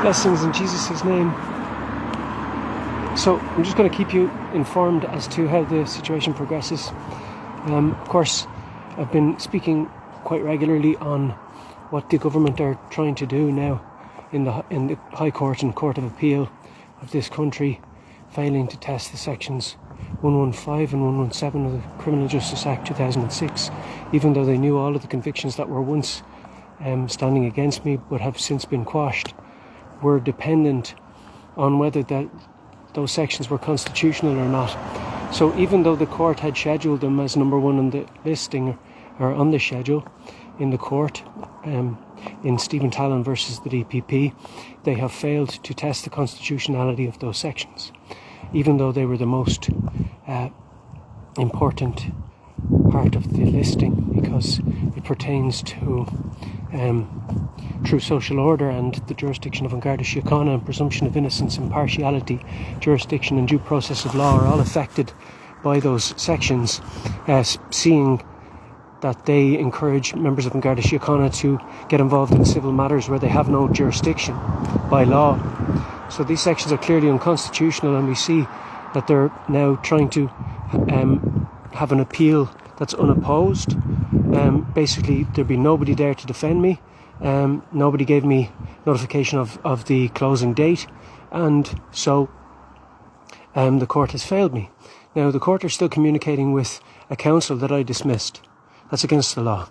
Blessings in Jesus' name. So I'm just going to keep you informed as to how the situation progresses. Of course, I've been speaking quite regularly on what the government are trying to do now in the High Court and Court of Appeal of this country, failing to test the sections 115 and 117 of the Criminal Justice Act 2006, even though they knew all of the convictions that were once standing against me but have since been quashed, were dependent on whether those sections were constitutional or not. So even though the court had scheduled them as number one on the listing or on the schedule in the court, in Stephen Tallon versus the DPP, they have failed to test the constitutionality of those sections, even though they were the most important part of the listing, because it pertains to true social order and the jurisdiction of Garda Síochána, and presumption of innocence, impartiality, jurisdiction and due process of law are all affected by those sections, seeing that they encourage members of Garda Síochána to get involved in civil matters where they have no jurisdiction by law. So these sections are clearly unconstitutional, and we see that they're now trying to have an appeal that's unopposed. Basically, there'd be nobody there to defend me. Nobody gave me notification of the closing date, and so the court has failed me. Now, the court are still communicating with a council that I dismissed. That's against the law.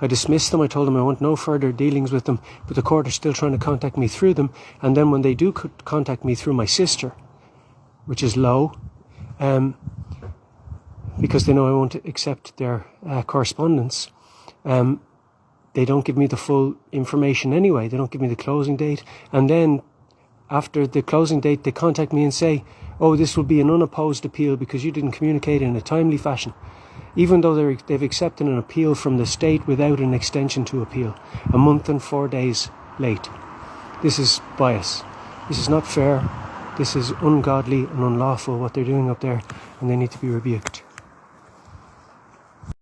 I dismissed them. I told them I want no further dealings with them, but the court are still trying to contact me through them. And then when they do contact me through my sister, which is low, because they know I won't accept their correspondence, they don't give me the full information anyway. They don't give me the closing date. And then after the closing date, they contact me and say, oh, this will be an unopposed appeal because you didn't communicate in a timely fashion, even though they've accepted an appeal from the state without an extension to appeal, a month and 4 days late. This is bias. This is not fair. This is ungodly and unlawful what they're doing up there, and they need to be rebuked.